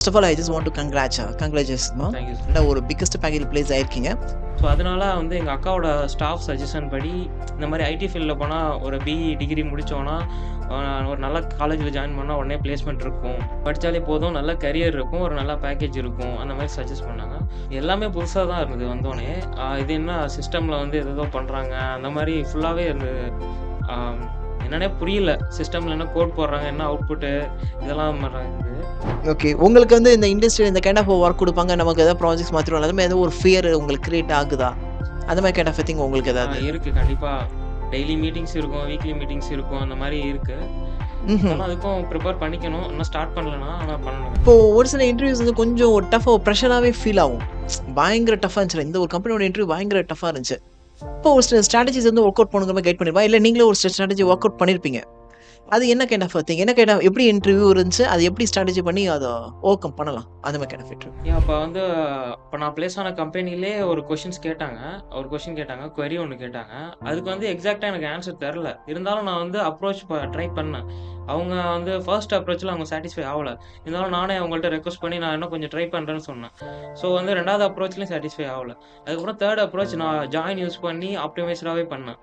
First of all, I just want to congratulations, ma. Thank you sir. நல்ல ஒரு biggest package place ஆயிருக்கீங்க. So அதனால வந்து எங்கள் அக்காவோட ஸ்டாஃப் சஜஷன் படி இந்த மாதிரி ஐடி ஃபீல்டில் போனால் ஒரு பிஇ டிகிரி முடித்தோன்னா ஒரு நல்ல காலேஜில் ஜாயின் பண்ணால் உடனே பிளேஸ்மெண்ட் இருக்கும், படித்தாலே போதும், நல்ல கரியர் இருக்கும், ஒரு நல்ல பேக்கேஜ் இருக்கும், அந்த மாதிரி சஜஸ்ட் பண்ணாங்க. எல்லாமே புதுசாக தான் இருந்தது வந்தோடனே. இது என்ன சிஸ்டமில் வந்து எதோ பண்ணுறாங்க அந்த மாதிரி ஃபுல்லாகவே இருந்தது. என்னன்னே புரியல, சிஸ்டமில் என்ன கோட் போடுறாங்க, என்ன அவுட்புட்டு, இதெல்லாம் பண்ணுறாங்க. ஓகே, உங்களுக்கு வந்து இந்த இண்டஸ்ட்ரியில் இந்த கைண்ட் ஆஃப் ஒர்க் கொடுப்பாங்க, நமக்கு ஏதாவது ப்ராஜெக்ட்ஸ் மாற்றிடுவாங்க, அது மாதிரி ஏதோ ஒரு ஃபியர் உங்களுக்கு கிரியேட் ஆகுதா? அந்த மாதிரி கைண்ட் ஆஃப் திங் உங்களுக்கு ஏதாவது இருக்குது? கண்டிப்பாக டெய்லி மீட்டிங்ஸ் இருக்கும், வீக்லி மீட்டிங்ஸ் இருக்கும், அந்த மாதிரி இருக்குது. ஆனால் அதுக்கும் ப்ரிப்பேர் பண்ணிக்கணும். இன்னும் ஸ்டார்ட் பண்ணலன்னா ஆனால் பண்ணணும். இப்போ ஒரு சில இன்டர்வியூஸ் வந்து கொஞ்சம் டஃபாக ப்ரெஷராகவே ஃபீல் ஆகும். பயங்கர டஃபாக இருந்துச்சு. இந்த ஒரு கம்பெனியோட இன்டர்வியூ பயங்கர டஃபாக இருந்துச்சு. இப்போ ஒரு சில ஸ்ட்ராட்டஜிஸ் வந்து ஒர்க் அவுட் பண்ணுற மாதிரி கைட் பண்ணிருப்பா, இல்லை நீங்களே ஒரு ஸ்ட்ராட்டஜி ஒர்க் அவுட் பண்ணியிருப்பீங்க. அது என்ன கைண்ட் ஆஃப் திங், என்ன கைண்ட் ஆஃப் எப்படி இன்டர்வியூ இருந்துச்சு, அது எப்படி ஸ்ட்ராட்டஜி பண்ணி அதை ஓவர் கம் பண்ணலாம், அந்த மாதிரி கைண்ட் ஆஃப் இன்டர்வியூ? இப்போ வந்து இப்போ நான் பிளேஸ் ஆன கம்பெனிலே ஒரு கொஷின் கேட்டாங்க, query ஒன்று கேட்டாங்க. அதுக்கு வந்து எக்ஸாக்டாக எனக்கு ஆன்சர் தெரில. இருந்தாலும் நான் வந்து அப்ரோச் ட்ரை பண்ணேன். அவங்க வந்து ஃபர்ஸ்ட் அப்ரோச்சில் அவங்க சாட்டிஸ்ஃபை ஆகலை. இருந்தாலும் நானே அவங்கள்ட்ட ரெக்வஸ்ட் பண்ணி நான் இன்னும் கொஞ்சம் ட்ரை பண்ணுறேன்னு சொன்னேன். ஸோ வந்து ரெண்டாவது அப்ரோச்லேயும் சாட்டிஸ்ஃபை ஆகலை. அதுக்கப்புறம் தேர்ட் அப்ரோச் நான் ஜாயின் யூஸ் பண்ணி ஆப்டிமைஸ்டாகவே பண்ணேன்.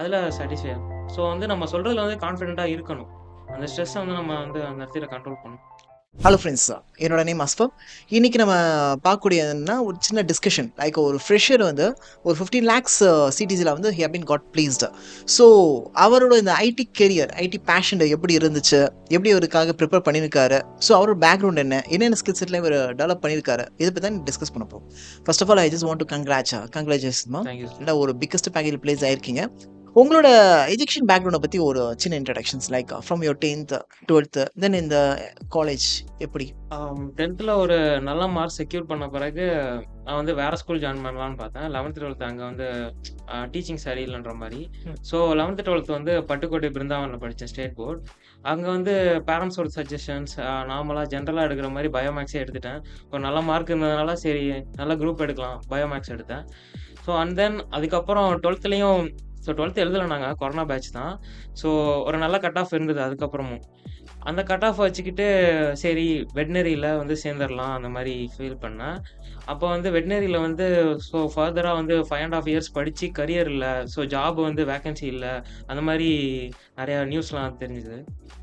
அதில் சாட்டிஸ்ஃபை ஆகும். ஸோ வந்து நம்ம சொல்கிறதுல வந்து கான்ஃபிடென்ட்டாக இருக்கணும். அந்த ஸ்ட்ரெஸ்ஸை வந்து நம்ம வந்து அந்த இடத்துல கண்ட்ரோல் பண்ணணும். ஹலோ ஃப்ரெண்ட்ஸ், என்னோட நேம் அஸ்பம். இன்றைக்கி நம்ம பார்க்கக்கூடியதுன்னா ஒரு சின்ன டிஸ்கஷன். லைக் ஒரு ஃப்ரெஷர் வந்து ஒரு 15 lakhs சிட்டிஸில் வந்து he have been got pleased. So அவரோட இந்த ஐடி கெரியர், ஐடி பேஷன் எப்படி இருந்துச்சு, எப்படி அவருக்காக ப்ரிப்பேர் பண்ணியிருக்காரு, ஸோ அவரோட பேக்ரவுண்ட் என்னென்ன ஸ்கில் செட்லாம் இவர் டெவலப் பண்ணியிருக்காரு, இதை பற்றி தான் டிஸ்கஸ் பண்ண போகிறோம். First of all, I just want to கங்க்ராச்சுலேஷன்ஸ்மா. தேங்க்யூ. நல்ல ஒரு பிக்கஸ்ட் பேக்கேஜ் பிளேஸ் ஆயிருக்கீங்க. உங்களோட எஜுகேஷன் பேக்ரவுண்டை பற்றி ஒரு சின்ன introductions, like from your 10th 12th தென் இந்த காலேஜ் எப்படி? 10th ஒரு நல்ல மார்க் செக்யூர் பண்ண பிறகு நான் வந்து வேறு ஸ்கூல் ஜாயின் பண்ணலான்னு பார்த்தேன். 11th 12th அங்கே வந்து டீச்சிங் சரியில்லைன்ற மாதிரி. ஸோ 11th 12th வந்து பட்டுக்கோட்டை பிருந்தாவனில் படித்தேன், ஸ்டேட் போர்ட். அங்கே வந்து பேரண்ட்ஸோட சஜஷன்ஸ், நார்மலாக ஜென்ரலாக எடுக்கிற மாதிரி பயோமேக்ஸே எடுத்துட்டேன். ஒரு நல்ல மார்க் இருந்ததுனால சரி நல்ல குரூப் எடுக்கலாம், பயோமேக்ஸ் எடுத்தேன். ஸோ அண்ட் தென் அதுக்கப்புறம் 12thலேயும் 12th எழுதலை, நாங்கள் கொரோனா பேட்ச் தான். ஸோ ஒரு நல்ல கட் ஆஃப் இருந்தது. அதுக்கப்புறமும் அந்த கட் ஆஃப் வச்சுக்கிட்டு சரி வெட்னரியில் வந்து சேர்ந்துடலாம் அந்த மாதிரி ஃபீல் பண்ணேன். அப்போ வந்து வெட்னரியில் வந்து ஸோ ஃபர்தராக வந்து 5.5 years படித்து கரியர் இல்லை, ஸோ ஜாப் வந்து வேக்கன்சி இல்லை, அந்த மாதிரி நிறையா நியூஸ்லாம் தெரிஞ்சுது.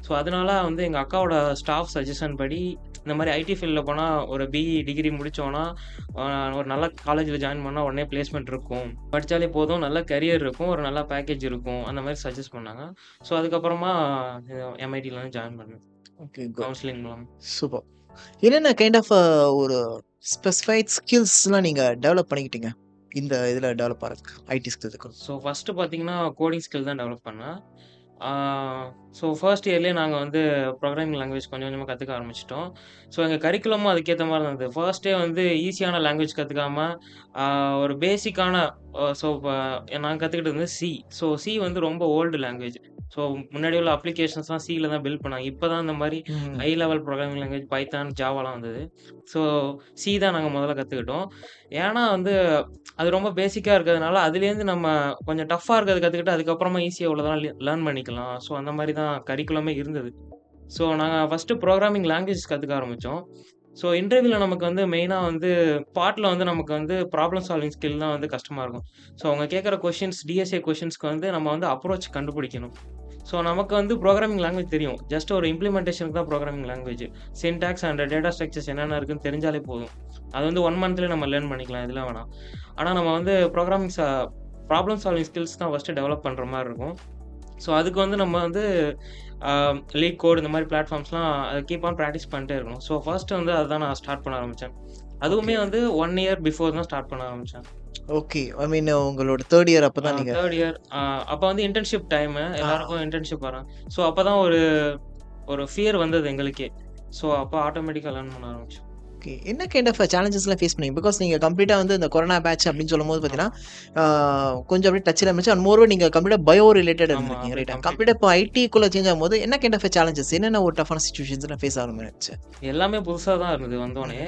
ஸோ அதனால வந்து எங்கள் அக்காவோட ஸ்டாஃப் சஜஷன் படி இந்த மாதிரி ஐடி ஃபீல்டில் போனால் ஒரு பிஇ டிகிரி முடித்தோன்னா ஒரு நல்ல காலேஜில் ஜாயின் பண்ணால் உடனே பிளேஸ்மெண்ட் இருக்கும், படித்தாலே போதும், நல்ல கரியர் இருக்கும், ஒரு நல்ல பேக்கேஜ் இருக்கும், அந்த மாதிரி சஜஸ்ட் பண்ணாங்க. ஸோ அதுக்கப்புறமா எம்ஐடியில் வந்து ஜாயின் பண்ணேன். ஓகே, கவுன்சிலிங் மூலம். சூப்பர். என்னென்ன கைண்ட் ஆஃப் ஒரு ஸ்பெசிஃபைட் ஸ்கில்ஸ்லாம் நீங்கள் டெவலப் பண்ணிக்கிட்டீங்க இந்த இதில் டெவலப் ஆகிறதுக்கு, ஐடி ஸ்கில்ஸுக்கு? ஸோ ஃபஸ்ட்டு பார்த்தீங்கன்னா கோடிங் ஸ்கில் தான் டெவலப் பண்ணேன். ஸோ ஃபர்ஸ்ட் இயர்லேயே நாங்கள் வந்து ப்ரோக்ராமிங் லாங்குவேஜ் கொஞ்சம் கொஞ்சமாக கற்றுக்க ஆரம்பிச்சிட்டோம். ஸோ எங்கள் கரிக்குலமும் அதுக்கேற்ற மாதிரி இருந்தது. ஃபர்ஸ்ட்டே வந்து ஈஸியான லாங்குவேஜ் கற்றுக்காம ஒரு பேசிக்கான ஸோ இப்போ நான் கற்றுக்கிட்டது வந்து சி. ஸோ சி வந்து ரொம்ப ஓல்டு லாங்குவேஜ். ஸோ முன்னாடி உள்ள அப்ளிகேஷன்ஸ்லாம் சியில் தான் பில்ட் பண்ணாங்க. இப்போ தான் இந்த மாதிரி high level programming language python, ஜாவாலாம் வந்தது. ஸோ சி தான் நாங்கள் முதல்ல கற்றுக்கிட்டோம். ஏன்னா வந்து அது ரொம்ப பேசிக்காக இருக்கிறதுனால அதுலேருந்து நம்ம கொஞ்சம் டஃப்பாக இருக்கிறது கற்றுக்கிட்டு அதுக்கப்புறமா ஈஸியாக உள்ளதெல்லாம் லேர்ன் பண்ணிக்கலாம். ஸோ அந்த மாதிரி தான் கரிக்குலமே இருந்தது. ஸோ நாங்கள் ஃபஸ்ட்டு ப்ரோக்ராமிங் லாங்குவேஜ் கற்றுக்க ஆரம்பித்தோம். ஸோ இன்டர்வியூவில் நமக்கு வந்து மெயினாக வந்து ஸ்பாட்டில் வந்து நமக்கு வந்து ப்ராப்ளம் சால்விங் ஸ்கில் தான் வந்து கஷ்டமாக இருக்கும். ஸோ அவங்க கேட்குற கொஷின்ஸ், டிஎஸ்ஏ கொஷின்ஸ்க்கு வந்து நம்ம வந்து அப்ரோச் கண்டுபிடிக்கணும். ஸோ நமக்கு வந்து ப்ரோக்ராமிங் லாங்குவேஜ் தெரியும், ஜஸ்ட் ஒரு இம்ப்ளிமெண்டேஷனுக்கு தான் programming language. Syntax and data structures என்னென்ன இருக்குன்னு தெரிஞ்சாலே போதும். அது வந்து 1 monthலேயே நம்ம லேர்ன் பண்ணிக்கலாம், இதெல்லாம் வேணாம். ஆனால் நம்ம வந்து ப்ராப்ளம் சால்விங் ஸ்கில்ஸ் தான் ஃபஸ்ட்டு டெவலப் பண்ணுற மாதிரி இருக்கும். ஸோ அதுக்கு வந்து நம்ம வந்து லீட் கோட் இந்த மாதிரி பிளாட்ஃபார்ம்ஸ்லாம் அதை கீப் ஆன் ப்ராக்டிஸ் பண்ணிட்டே இருக்கணும். ஸோ ஃபர்ஸ்ட்டு வந்து அதுதான் நான் ஸ்டார்ட் பண்ண ஆரம்பித்தேன். அதுவுமே வந்து 1 year பிஃபோர் தான் ஸ்டார்ட் பண்ண ஆரம்பித்தேன். ஓகே, ஐ மீன் உங்களோட 3rd year அப்போ தான் நீங்கள்? 3rd year. அப்போ வந்து இன்டர்ன்ஷிப் டைமு, எல்லாருக்கும் இன்டர்ன்ஷிப் வரான். ஸோ அப்போ தான் ஒரு ஃபியர் வந்தது எங்களுக்கே. ஸோ அப்போ ஆட்டோமேட்டிக்காக லேர்ன் பண்ண ஆரம்பிச்சோம். ஓகே, என்ன கைண்ட் ஆஃப் சேலஞ்சஸ்லாம் ஃபேஸ் பண்ணீங்க? பிகாஸ் நீங்கள் கம்ப்ளீட்டாக வந்து இந்த கொரோனா பேட்ச் அப்படின்னு சொல்லும்போது பார்த்தீங்கன்னா கொஞ்சம் அப்படியே டச்சில் இருந்துச்சு. அண்ட் மோரோவர் நீங்கள் கம்ப்ளீட்டாக பயோ ரிலேட்டட் இருந்திருக்கீங்க, ரைட்டா? கம்ப்ளீட்டாக இப்போ ஐடிக்குள்ளே சேஞ்ச் ஆகும்போது என்ன கைண்ட் ஆஃப் சேலஞ்சஸ், என்னென்ன ஒரு டஃபான சுச்சுவேஷன்ஸ்லாம் ஃபேஸ் ஆரம்பிச்சு? எல்லாமே புதுசாக தான் இருந்தது வந்தோடனே.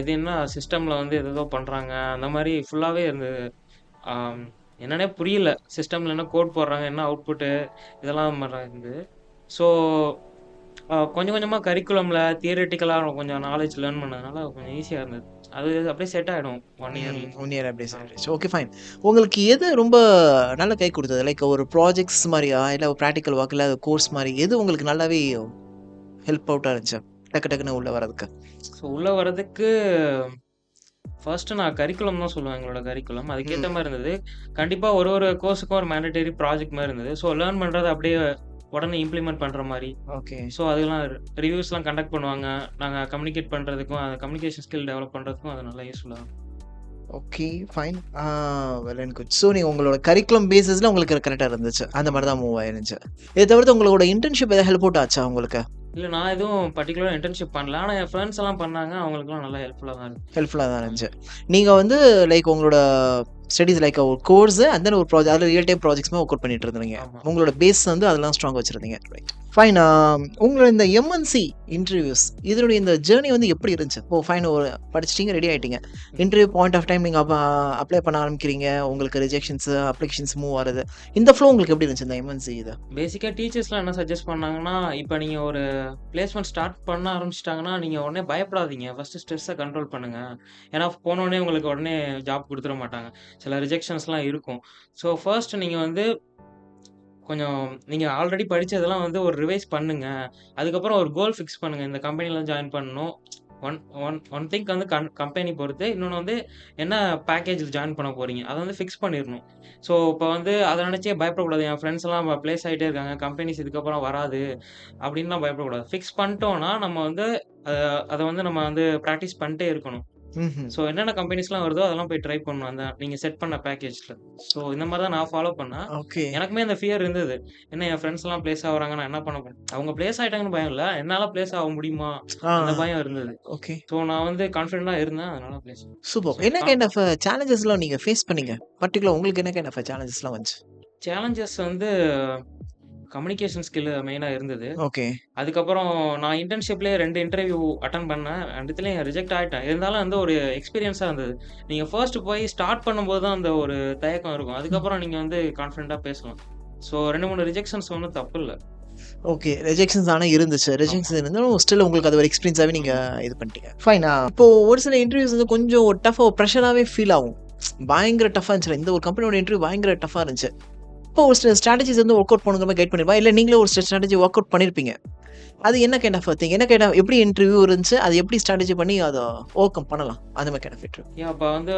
இது என்ன சிஸ்டமில் வந்து எதோ பண்ணுறாங்க அந்த மாதிரி ஃபுல்லாகவே இருந்தது. என்னன்னே புரியல, சிஸ்டமில் என்ன கோட் போடுறாங்க, என்ன அவுட்புட்டு, இதெல்லாம் பண்ணுறாங்க. ஸோ கொஞ்சம் கொஞ்சமா கரிக்குலம்ல தியரிட்டிக்கலா கொஞ்சம் நாலேட்ஜ் லேர்ன் பண்ணதுனால கொஞ்சம் ஈஸியா இருந்தது. அது அப்படியே செட் ஆயிடும் 1 இயர்லயே. 1 இயர் அப்படியே ஆ. ஆயிடுச்சு. Okay fine. உங்களுக்கு எது ரொம்ப நல்ல கை குடுத்தது? லைக் ஒரு ப்ராஜெக்ட்ஸ் மாரியா? இல்ல ஒரு பிராக்டிகல் ஒர்க் இல்ல கோர்ஸ் மாரி எது உங்களுக்கு நல்லாவே ஹெல்ப் அவுட்டா இருந்துச்சு? டக்கு டக்குன்னு உள்ள வரதுக்கு. ஸோ உள்ள வரதுக்கு ஃபர்ஸ்ட்டு நான் கரிக்குலம் தான் சொல்லுவேன் எங்களோட கரிக்குலம். அதுக்கேத்த ம். மாரி இருந்தது. கண்டிப்பா ஒரு ஒரு கோர்ஸுக்கும் ஒரு மேண்டேட்டரி ப்ராஜெக்ட் மாரி இருந்தது. ஸோ லேர்ன் பண்றத அப்படியே உடனே இம்ப்ளிமெண்ட் பண்ற மாரி. ஓகே. ஸோ அதெல்லாம் ரிவ்யூஸ்லாம் கண்டக்ட் பண்ணுவாங்க. நாங்க கம்யூனிகேட் பண்றதுக்கும், அந்த கம்யூனிகேஷன் ஸ்கில் டெவலப் பண்றதுக்கும் அது நல்லா யூஸ்ஃபுல்லா இருக்கும். Okay fine. Well and good. So நீங்க உங்களோட கரிக்குலம் பேசிஸ்ல உங்களுக்கு கரெக்ட்டா இருந்துச்சு. அந்த மாரி தான் மூவ் ஆயிருந்துச்சு. இத தவிர்த்து உங்களோட இன்டர்ன்ஷிப் ஏதாவது ஹெல்ப் அவுட் ஆச்சா உங்களுக்கு? இல்ல நான் எதுவும் பர்ட்டிகுலரா இன்டர்ன்ஷிப் பண்ணல. ஆனா என் ஃப்ரெண்ட்ஸ் எல்லாம் பண்ணாங்க. அவங்களுக்கெல்லாம் நல்லா ஹெல்ப்ஃபுல்லா தான் இருந்துச்சு. ஹெல்ப்ஃபுல்லா தான் ஆமா. இருந்துச்சு. நீங்க வந்து லைக் உங்களோட ஸ்டடீஸ் லைக் ஒரு கோர்ஸ் அண்ட் தென் ஒரு ப்ராஜெக்ட் அதில ரியல் டைம் ப்ராஜெக்ட்ஸ்மே ஒர்க் அவுட் பண்ணிட்டு இருந்தீங்க. ஆமா. உங்களோட பேஸ் வந்து அதெல்லாம் ஸ்ட்ராங்கா வச்சிருந்தீங்க. ரைட். ஃபைன். உங்களோட இந்த எம்என்சி இன்டர்வியூஸ் இதனுடைய இந்த ஜர்னி வந்து எப்படி இருந்துச்சு? ஓ ஃபைன் ஒரு படிச்சிட்டீங்க, ரெடி ஆயிட்டீங்க. இன்டர்வியூ பாயிண்ட் ஆஃப் டைம் நீங்க அப்ளை பண்ண ஆரம்பிக்கிறீங்க. உங்களுக்கு ரிஜெக்ஷன்ஸ், அப்ளிகேஷன்ஸ் மூவ் ஆகுது. இந்த ஃப்ளோ உங்களுக்கு எப்படி இருந்துச்சு இந்த எம்என்சி இது? பேசிக்கா டீச்சர்ஸ்லாம் என்ன சஜெஸ்ட் பண்ணாங்கன்னா, இப்ப நீங்க ஒரு பிளேஸ்மென்ட் ஸ்டார்ட் பண்ண ஆரம்பிச்சுட்டாங்கன்னா, நீங்க உடனே பயப்படாதீங்க. ஃபர்ஸ்ட்டு ஸ்ட்ரெஸ்ஸ கண்ட்ரோல் பண்ணுங்க. ஏன்னா போனோனே உங்களுக்கு உடனே ஜாப் குடுத்துற மாட்டாங்க. சில ரிஜெக்ஷன்ஸ்லாம் இருக்கும். ஸோ ஃபர்ஸ்ட் நீங்க வந்து கொஞ்சம் நீங்க ஆல்ரெடி படிச்சதெல்லாம் வந்து ஒரு ரிவைஸ் பண்ணுங்க. அதுக்கப்புறம் ஒரு கோல் ஃபிக்ஸ் பண்ணுங்க. இந்த கம்பெனில ஜாயின் பண்ணணும். ஒன் ஒன் ஒன் திங்க் வந்து கம்பெனி பொறுத்து. இன்னொன்னு வந்து என்ன பேக்கேஜ்ல ஜாயின் பண்ண போறீங்க. அத வந்து ஃபிக்ஸ் பண்ணிறணும். ஸோ இப்ப வந்து அத நினைச்சே பயப்படக்கூடாது. என் ஃப்ரெண்ட்ஸ் எல்லாம் பிளேஸ் ஆயிட்டே இருக்காங்க. கம்பெனிஸ் இதுக்கப்புறம் வராது. அப்படின்லாம் பயப்படக்கூடாது. ஃபிக்ஸ் பண்ணிட்டோம்னா, நம்ம வந்து அ அத வந்து நம்ம வந்து பிராக்டிஸ் பண்ணிட்டே இருக்கணும். ம்ஹ்ம். ஸோ என்னென்ன கம்பெனிஸ்லாம் வருதோ அதெல்லாம் போய் ட்ரை பண்ணணும். அந்த நீங்க செட் பண்ண பேக்கேஜ்ல. ஸோ இந்த மாரி தான் நான் ஃபாலோ பண்ணேன். ஓகே. எனக்குமே அந்த ஃபியர் இருந்தது. என்ன என் ஃப்ரெண்ட்ஸ்லாம் பிளேஸ் ஆகுறாங்க. நான் என்ன பண்ண போறேன்? அவங்க பிளேஸ் ஆயிட்டாங்கன்னு பயம் இல்ல. என்னால பிளேஸ் ஆக முடியுமா? ஆ. அந்த பயம் இருந்தது. ஓகே. ஸோ நான் வந்து கான்ஃபிடென்ட்டா இருந்தேன். அதனால பிளேஸ். சூப்பர். ஸோ என்ன கைண்ட் ஆஃப் சேலஞ்சஸ்லாம் நீங்க ஃபேஸ் பண்ணீங்க? பர்ட்டிகுலரா உங்களுக்கு என்ன கைண்ட் ஆஃப் சேலஞ்சஸ்லாம் வந்துச்சு? சேலஞ்சஸ் வந்து கம்யூனிகேஷன் ஸ்கில் மெயினா இருந்தது. ஓகே. அதுக்கப்புறம் நான் இன்டர்ன்ஷிப்லயே 2 இன்டர்வியூ அட்டெண்ட் பண்ணேன். 2த்துலயும் ரிஜெக்ட் ஆயிட்டேன். இருந்தாலும் வந்து ஒரு எக்ஸ்பீரியன்ஸா இருந்தது. நீங்க ஃபர்ஸ்ட் போய் ஸ்டார்ட் பண்ணும்போது தான் அந்த ஒரு தயக்கம் இருக்கும். அதுக்கப்புறம் நீங்க வந்து கான்ஃபிடென்ட்டா பேசலாம். ஸோ 2, 3 ரிஜெக்ஷன்ஸ் ஒண்ணும் தப்பில்ல. ஓகே. ரிஜெக்ஷன்ஸ் ஆனா இருந்துச்சு. ஆமா, ரிஜெக்ஷன்ஸ் இருந்தாலும் ஸ்டில் உங்களுக்கு அது ஒரு எக்ஸ்பீரியன்ஸாவே நீங்க ஆமா. இது பண்ணிட்டீங்க. ஃபைன். இப்போ ஒரு சில இன்டர்வியூஸ் வந்து கொஞ்சம் டஃப்பா பிரஷராவே ஃபீல் ஆகும். பயங்கர டஃப்பா இருந்துச்சுல. இந்த ஒரு கம்பெனியோட இன்டர்வியூ பயங்கர டஃப்பா இருந்துச்சு. இப்போ ஒரு சில ஸ்ட்ராட்டஜிஸ் வந்து ஒர்க் அவுட் பண்ணுங்கிற மாரி கைட் பண்ணிருப்பா. இல்ல நீங்களே ஒரு சில ஸ்ட்ராட்டஜி ஒர்க் அவுட் பண்ணியிருப்பீங்க. அது என்ன கைண்ட் ஆஃப் திங்? என்ன கைண்ட் ஆஃப் எப்படி இன்டர்வியூ இருந்துச்சு? அது எப்படி ஸ்ட்ராட்டஜி பண்ணி அத ஓவர் கம் பண்ணலாம்? அந்த மாரி கைண்ட் ஆஃப் இன்டர்வியூ. அப்ப வந்து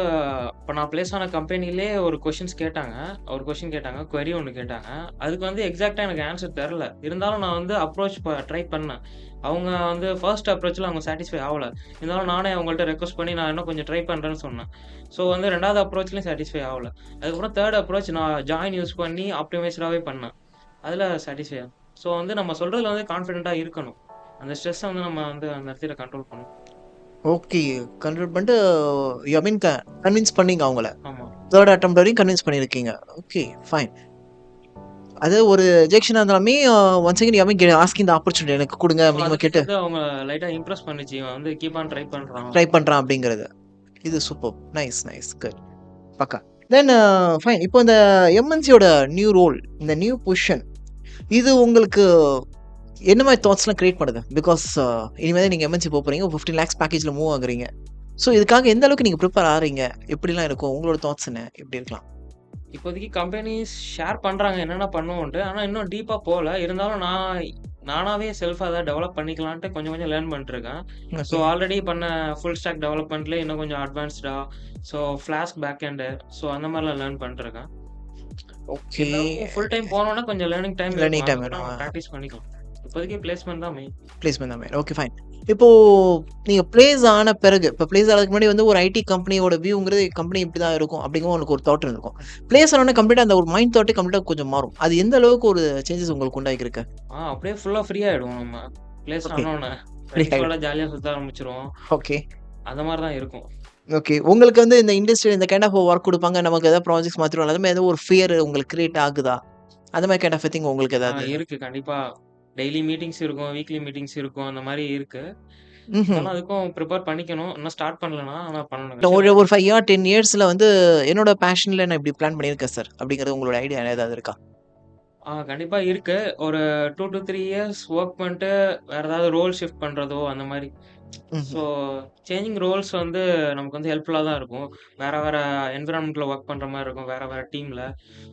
இப்ப நான் பிளேஸ் ஆன கம்பெனிலயே ஒரு கொஸ்டின்ஸ் கேட்டாங்க. ஒரு கொஸ்டின் கேட்டாங்க. குவெரி ஒண்ணு கேட்டாங்க. அதுக்கு வந்து எக்ஸாக்ட்டா எனக்கு ஆன்ஸர் தெர்ல. இருந்தாலும் நான் வந்து அப்ரோச் ட்ரை பண்ணேன். அவங்க வந்து ஃபர்ஸ்ட் அப்ரோச்ல அவங்க சாட்டிஸ்ஃபை ஆவல. இருந்தாலும் நானே அவங்கள்ட்ட ரெக்வெஸ்ட் பண்ணி நான் இன்னும் கொஞ்சம் ட்ரை பண்றேன்னு சொன்னேன். ஸோ வந்து 2வது அப்ரோச்லயும் சாட்டிஸ்ஃபை ஆவல. அதுக்கப்புறம் 3 அப்ரோச் நான் ஜாயின் யூஸ் பண்ணி ஆப்டிமைஸ்டாவே பண்ணேன். அதுல சாட்டிஸ்ஃபை ஆகும். ஸோ வந்து நம்ம சொல்றதுல வந்து கான்ஃபிடென்ட்டா இருக்கணும். அந்த ஸ்ட்ரெஸ்ஸ வந்து நம்ம வந்து அந்த இடத்துல கண்ட்ரோல் பண்ணணும். ஓகே. கன்வெர்ட் பண்ணிட்டு யூ ஐ மீன் கன்வின்ஸ் பண்ணீங்க அவங்கள. ஆமா. 3 அட்டெம்ப்ட் வரையும் கன்வின்ஸ் பண்ணியிருக்கீங்க. Okay fine. அது ஒரு ரிஜெக்ஷனா இருந்தாலுமே once again you I mean asking the opportunity எனக்கு குடுங்க ஸோ அப்படிங்கிற மாரி அதுவே கேட்டு வந்து அவங்க லைட்டா இம்ப்ரெஸ் பண்ணுச்சு. இவன் வந்து கீப் ஆன் ட்ரை பண்றான். ட்ரை பண்றான் அப்படிங்கிறது. இது சூப்பர். Nice, nice. குட். பக்கா. தென் ஃபைன். இப்போ இந்த எம்என்சியோட நியூ ரோல், இந்த நியூ பொசிஷன் இது உங்களுக்கு என்ன மாரி தாட்ஸ்லாம் கிரியேட் பண்ணுது? பிகாஸ் இனிமே தான் நீங்க எம்என்சி போறீங்க. 15 லேக்ஸ் பேக்கேஜ்ல மூவ் ஆகுறீங்க. ஸோ இதுக்காக எந்த அளவுக்கு நீங்க ப்ரிப்பேர் ஆகுறீங்க? எப்படிலாம் இருக்கும்? உங்களோட தாட்ஸ் என்ன? எப்படி இருக்கலாம்? இப்போதைக்கு கம்பெனிஸ் ஷேர் பண்றாங்க என்னென்ன பண்ணுவோன்ட்டு. ஆனா இன்னும் டீப்பா போல. இருந்தாலும் நானாவே செல்ஃபா ஏதாவது டெவலப் பண்ணிக்கலான்ட்டு கொஞ்சம் கொஞ்சம் லேர்ன் பண்ணிட்டுருக்கேன். So okay. ஆல்ரெடி பண்ண ஃபுல் ஸ்டாக் டெவலப்மெண்ட்லயே இன்னும் கொஞ்சம் அட்வான்ஸ்டா so flask back end so அந்த மாரிலாம் லேர்ன் பண்ணிட்டுருக்கேன். ஓகே. இருந்தாலும் ஃபுல் டைம் போனோம்னா கொஞ்சம் லேர்னிங் டைம் இருக்கும். லேர்னிங் டைம் அதுக்கப்புறம் வேணும். நம்ம பிராக்டிஸ் பண்ணிக்கலாம். இப்போதைக்கு பிளேஸ்மென்ட் தான் மெயின். பிளேஸ்மெண்ட் தான் மெயின். Okay fine. இப்போ நீங்க பிளேஸ் ஆன பிறகு, இப்போ பிளேஸ் ஆனதுக்கு முன்னாடி வந்து ஒரு ஐடி கம்பெனியோட வியூங்கிறது கம்பெனி இப்படி தான் இருக்கும் அப்படிங்கிற உங்களுக்கு ஒரு தாட் இருந்திருக்கும். பிளேஸ் ஆனோனே கம்ப்ளீட்டா அந்த ஒரு மைண்ட் தாட்டே கம்ப்ளீட்டா கொஞ்சம் மாறும். அது எந்த அளவுக்கு ஒரு சேஞ்சஸ் உங்களுக்கு உண்டாகியிருக்கு? அப்படியே ஃபுல்லா ஃப்ரீ ஆயிடுவோம் நம்ம. Place okay. ஆனோனே. ஃப்ரீ ஆயிடும். ஃப்ரெண்ட்ஸோட ஜாலியா சுத்த ஆரம்பிச்சுருவோம். ஓகே. அந்த மாரி தான் இருக்கும். ஓகே. உங்களுக்கு வந்து இந்த இண்டஸ்ட்ரியில இந்த கைண்ட் ஆஃப் வொர்க் குடுப்பாங்க. நமக்கு ஏதாவது ப்ராஜெக்ட்ஸ் மாத்திருவாங்க. அது மாரி ஏதோ ஒரு ஃபியர் உங்களுக்கு கிரியேட் ஆகுதா? அந்த மாரி கைண்ட் ஆஃப் திங் உங்களுக்கு ஏதாவது? இருக்கு கண்டிப்பா. டெய்லி மீட்டிங்ஸ் இருக்கும். வீக்லி மீட்டிங்ஸ் இருக்கும். அந்த மாரி இருக்கு. ம்ஹ்ம். இருந்தாலும் அதுக்கும் ப்ரிப்பேர் பண்ணிக்கணும். இன்னும் ஸ்டார்ட் பண்ணலனா, ஆனா பண்ணணும். ஒரு ஒரு 5 இயர் 10 இயர்ஸ்ல வந்து என்னோட பேஷன்ல நான் இப்படி பிளான் பண்ணியிருக்கேன் சார். அப்படிங்கிறது உங்களோட ஐடியா ஏதாவது இருக்கா? கண்டிப்பா இருக்கு. ஒரு 2 to 3 இயர்ஸ் ஒர்க் பண்ணிட்டு வேற ஏதாவது ரோல் ஷிஃப்ட் பண்றதோ அந்த மாரி. ஸோ ம்ஹ்ம். சேஞ்சிங் ரோல்ஸ் வந்து நமக்கு வந்து ஹெல்ப்ஃபுல்லா தான் இருக்கும். வேற வேற என்விரான்மென்ட்ல ஒர்க் பண்ற மாரி இருக்கும். வேற வேற டீம்ல.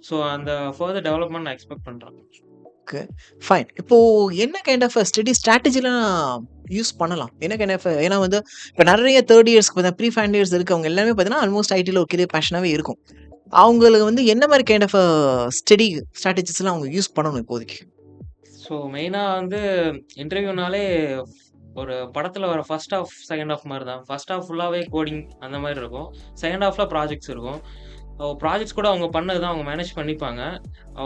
ஸோ அந்த ஃபர்தர் டெவலப்மென்ட் நான் எக்ஸ்பெக்ட் பண்றேன். ஓகே. ஃபைன். இப்போ என்ன கைண்ட் ஆஃப் ஸ்ட்ராட்டஜிலாம் யூஸ் பண்ணலாம்? என்ன கைண்ட் ஆஃப் ஏன்னா வந்து இப்ப நெறைய 3 இயர்ஸ்க்கு பார்த்தா ப்ரீ ஃபைனல் இயர்ஸ் இருக்கவங்க எல்லாமே பார்த்தீங்கன்னா, ஆல்மோஸ்ட் ஐடில ஒரு கிளியர் பேஷனாவே இருக்கும். அவங்களுக்கு வந்து என்ன மாரி கைண்ட் ஆஃப் ஸ்ட்ராட்டஜிஸ்லாம் அவங்க யூஸ் பண்ணணும் இப்போதைக்கு? ஸோ மெயினா வந்து இன்டர்வியூனாலே ஒரு படத்துல வர ஃபர்ஸ்ட் ஹாஃப், செகண்ட் ஹாஃப் மாரி தான். ஃபர்ஸ்ட் ஹாஃப் ஃபுல்லாவே கோடிங் அந்த மாரி இருக்கும். செகண்ட் ஹாஃப்ல ப்ராஜெக்ட்ஸ் இருக்கும். ப்ராஜெக்ட்ஸ் கூட அவங்க பண்ணது தான் அவங்க மேனேஜ் பண்ணிப்பாங்க.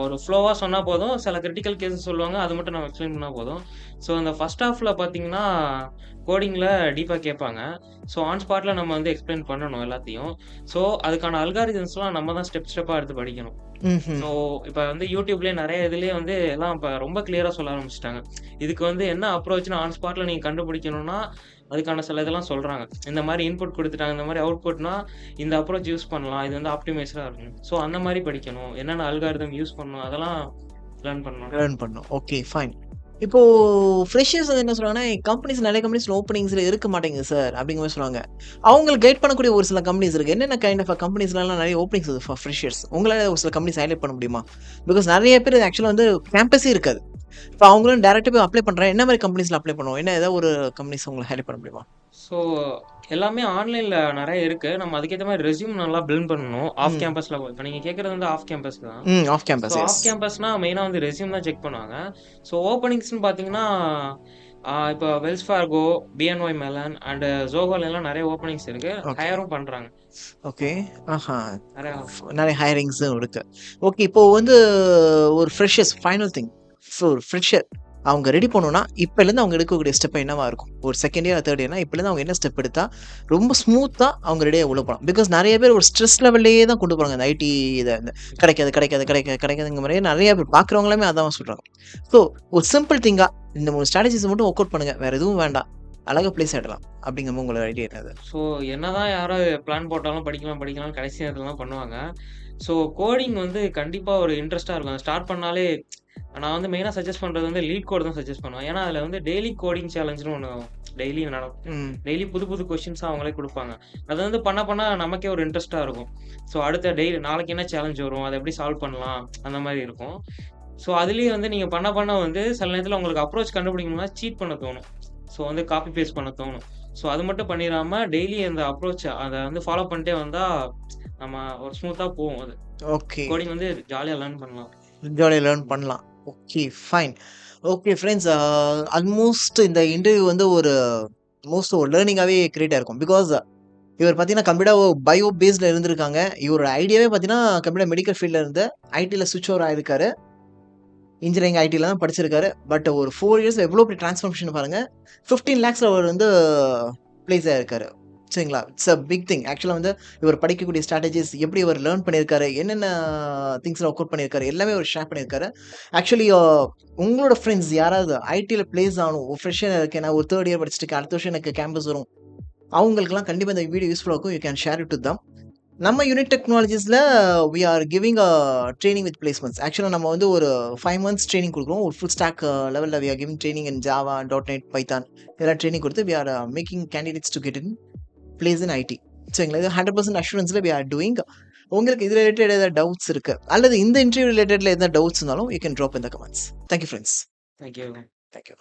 ஒரு ஃப்ளோவா சொன்னா போதும். சில கிரிட்டிக்கல் கேஸஸ் சொல்லுவாங்க. அது மட்டும் நம்ம எக்ஸ்ப்ளைன் பண்ணா போதும். ஸோ அந்த ஃபர்ஸ்ட் ஹாஃப்ல பார்த்தீங்கன்னா, கோடிங்ல டீப்பா கேட்பாங்க. ஸோ ஆன் ஸ்பாட்ல நம்ம வந்து எக்ஸ்ப்ளைன் பண்ணணும் எல்லாத்தையும். ஸோ அதுக்கான அல்காரிதம்ஸ்லாம் நம்ம தான் ஸ்டெப் ஸ்டெப்பா எடுத்து படிக்கணும். ம்ஹ்ம். ஸோ இப்ப வந்து YouTubeலயே நெறைய இதுலயே வந்து எல்லாம் இப்ப ரொம்ப கிளியரா சொல்ல ஆரம்பிச்சுட்டாங்க. இதுக்கு வந்து என்ன அப்ரோச்ன்னு ஆன் ஸ்பாட்ல நீங்க கண்டுபிடிக்கணும்னா, அதுக்கான சில இதெல்லாம் சொல்றாங்க. இந்த மாரி இன்புட் குடுத்துட்டாங்க. இந்த மாரி அவுட்புட்னா இந்த அப்ரோச் யூஸ் பண்ணலாம். இது வந்து ஆப்டிமைஸ்டா இருக்கும். ஸோ அந்த மாரி படிக்கணும். என்னென்ன அல்காரிதம் யூஸ் பண்ணணும். அதெல்லாம் லேர்ன் பண்ணணும். லேர்ன் பண்ணணும். Okay, fine. இப்போ ஃப்ரெஷர்ஸ் வந்து என்ன சொல்றாங்கன்னா, நெறைய கம்பெனிஸ்ல ஓப்பனிங்ஸ்ல இருக்க மாட்டேங்குது சார் அப்படிங்கிற மாரி சொல்றாங்க. அவங்களுக்கு கைட் பண்ணக்கூடிய ஒரு சில கம்பெனிஸ் இருக்கு. என்னென்ன கைண்ட் ஆஃப் கம்பெனிஸ்லலாம் நெறைய ஓப்பனிங்ஸ் இருக்கு ஃபார் ஃப்ரெஷர்ஸ். உங்களால ஒரு சில கம்பெனிஸ் ஹைலைட் பண்ண முடியுமா? பிகாஸ் நெறைய பேர் ஆக்சுவலா வந்து கேம்பஸே இருக்காது. இப்ப அவங்களும் டைரக்ட்டா போய் அப்ளை பண்றாங்க. என்ன மாரி கம்பெனிஸ்ல அப்ளை பண்ணுவோம்? என்ன ஏதாவது ஒரு கம்பெனிஸ் உங்களுக்கு ஹைலைட் பண்ண முடியுமா? ஸோ எல்லாமே ஆன்லைன்ல நெறைய இருக்கு. நம்ம அதுக்கேத்த மாரி ரெஸ்யூம் நல்லா பில்ட் பண்ணணும். ஆஃப் ம். கேம்பஸ்ல இப்ப நீங்க கேட்கறது வந்து ஆஃப் கேம்பஸ் தான். ம். Off so campus. Yes. Off கேம்பஸ்னா மெயினா வந்து ரெஸ்யூம் தான் செக் பண்ணுவாங்க. ஸோ ஓப்பனிங்ஸ்ன்னு பார்த்தீங்கன்னா, இப்ப வெல்ஸ் ஃபார்கோ, பிஎன்ஒய் மெலன் அண்ட் ஜோஹோலலாம் நெறைய ஓப்பனிங்ஸ் இருக்கு. ஓகே. ஹையரும் பண்றாங்க. ஓகே. ஆஹா. நெறையா நெறைய ஹையரிங்ஸும் இருக்கு. ஓகே. இப்போ வந்து ஒரு ஃப்ரெஷர்ஸ் ஃபைனல் திங். ஒரு ஃப்ரெஷர் அவங்க ரெடி பண்ணணும்னா, இப்பலேருந்து அவங்க எடுக்கக்கூடிய ஸ்டெப் என்னவா இருக்கும்? ஒரு செகண்ட் இயர், தேர்ட் இயர்னா இப்பலேருந்து அவங்க என்ன ஸ்டெப் எடுத்தா, ரொம்ப ஸ்மூத்தா அவங்க ரெடியா உள்ள போலாம். பிகாஸ் நெறைய பேர் ஒரு ஸ்ட்ரெஸ் லெவல்லயே தான் கொண்டு போறாங்க. இந்த ஐடி இந்த கிடைக்காது, கிடைக்காது, கிடைக்காதுங்கிற மாரியே நெறைய பேர் பார்க்குறவங்க எல்லாமே அதான் சொல்றாங்க. ஸோ ஒரு சிம்பிள் திங்கா இந்த 3 ஸ்ட்ராட்டஜிஸ் மட்டும் ஒர்க் அவுட் பண்ணுங்க. வேற எதுவும் வேண்டாம். அழகா பிளேஸ் ஆயிடலாம். அப்படிங்கிற உங்களோட ஐடியா என்னது? ஸோ என்னதான் யாராவது பிளான் போட்டாலும் படிக்கலாம், படிக்கலாம்னு கடைசி நேரத்துல தான் பண்ணுவாங்க. ஸோ கோடிங் வந்து கண்டிப்பா ஒரு இன்ட்ரெஸ்ட்டா இருக்கும். ஸ்டார்ட் பண்ணாலே நான் வந்து மெயினா சஜெஸ்ட் பண்றது வந்து லீட் கோட் தான் சஜெஸ்ட் பண்ணுவேன். ஏன்னா, அதுல வந்து டெய்லி கோடிங் சேலஞ்சுன்னு ஒண்ணு டெய்லி நடக்கும். ம். டெய்லி புது புது கொஸ்டின்ஸா அவங்களே குடுப்பாங்க. அது வந்து பண்ண பண்ண நமக்கே ஒரு இன்ட்ரெஸ்ட்டா இருக்கும். ஸோ அடுத்த டெய்லி நாளைக்கு என்ன சேலஞ்ச் வரும்? அத எப்படி சால்வ் பண்ணலாம்? அந்த மாரி இருக்கும். ஸோ அதிலேயே வந்து நீங்க பண்ண பண்ண வந்து சில நேரத்துல உங்களுக்கு அப்ரோச் கண்டுபிடிக்கணும்னா சீட் பண்ண தோணும். ஸோ வந்து காப்பி பேஸ்ட் பண்ண தோணும். ஸோ அது மட்டும் பண்ணிறாம டெய்லி அந்த அப்ரோச் அத வந்து ஃபாலோ பண்ணிட்டே வந்தா, நம்ம ஒரு ஸ்மூத்தா போகும் அது. ஓகே. கோடிங் வந்து ஜாலியா லேர்ன் பண்ணலாம். ஜாலியா லேர்ன் பண்ணலாம். Okay, fine. Okay friends, almost இந்த இன்டர்வியூ வந்து ஒரு ஒரு லேர்னிங்காவே கிரியேட் ஆயிருக்கும். பிகாஸ் இவர் பார்த்தீங்கன்னா, கம்ப்ளீட்டா பயோ பேஸ்ட்ல இருந்திருக்காங்க. இவரோட ஐடியாவே பார்த்தீங்கன்னா, கம்ப்ளீட்டா மெடிக்கல் ஃபீல்ட்ல இருந்து ஐடில ஸ்விட்ச் ஓவர் ஆயிருக்காரு. இன்ஜினியரிங் ஐடில தான் படிச்சிருக்காரு. பட் ஒரு 4 இயர்ஸ்ல எவ்வளோ பெரிய டிரான்ஸ்ஃபார்மேஷன் பாருங்க. 15 லேக்ஸ்ல அவர் வந்து பிளேஸ் ஆயிருக்காரு. சரிங்களா? It's a big thing. Actually வந்து இவர் படிக்கக்கூடிய ஸ்ட்ராட்டஜிஸ் எப்படி அவர் லேர்ன் பண்ணியிருக்காரு, என்னென்ன திங்ஸ்ல ஒர்க் அவுட் பண்ணியிருக்காரு, எல்லாமே அவர் ஷேர் பண்ணியிருக்காரு. ஆக்சுவலி உங்களோட ஃப்ரெண்ட்ஸ் யாராவது ஐடில பிளேஸ் ஆகணும், ஒரு ஃப்ரெஷரா இருக்கேன், நான் ஒரு 3 இயர் படிச்சுட்டு இருக்கேன், அடுத்த வருஷம் எனக்கு கேம்பஸ் வரும். அவங்களுக்கெல்லாம் கண்டிப்பா இந்த வீடியோ யூஸ்ஃபுல்லா இருக்கும். You can share it with them. நம்ம யூனிட் டெக்னாலஜிஸ்ல we are giving training with placements. ஆக்சுவலா நம்ம வந்து ஒரு 5 மந்த்ஸ் ட்ரெய்னிங் குடுக்குறோம். ஒரு ஃபுல் ஸ்டாக் லெவல்ல we are giving training in Java, .NET, Python இதெல்லாம் ட்ரெய்னிங் குடுத்து we are making candidates to get in place in IT. சரிங்களா? இது 100% அஷ்யூரன்ஸ்ல வி ஆர் டூயிங். உங்களுக்கு இது ரிலேட்டட் ஏதாவது டவுட்ஸ் இருக்கு, அல்லது இந்த இன்டர்வியூ ரிலேட்டட்ல எதாவது டவுட்ஸ் இருந்தாலும் you can drop in the comments. Thank you friends. Thank you. Thank you.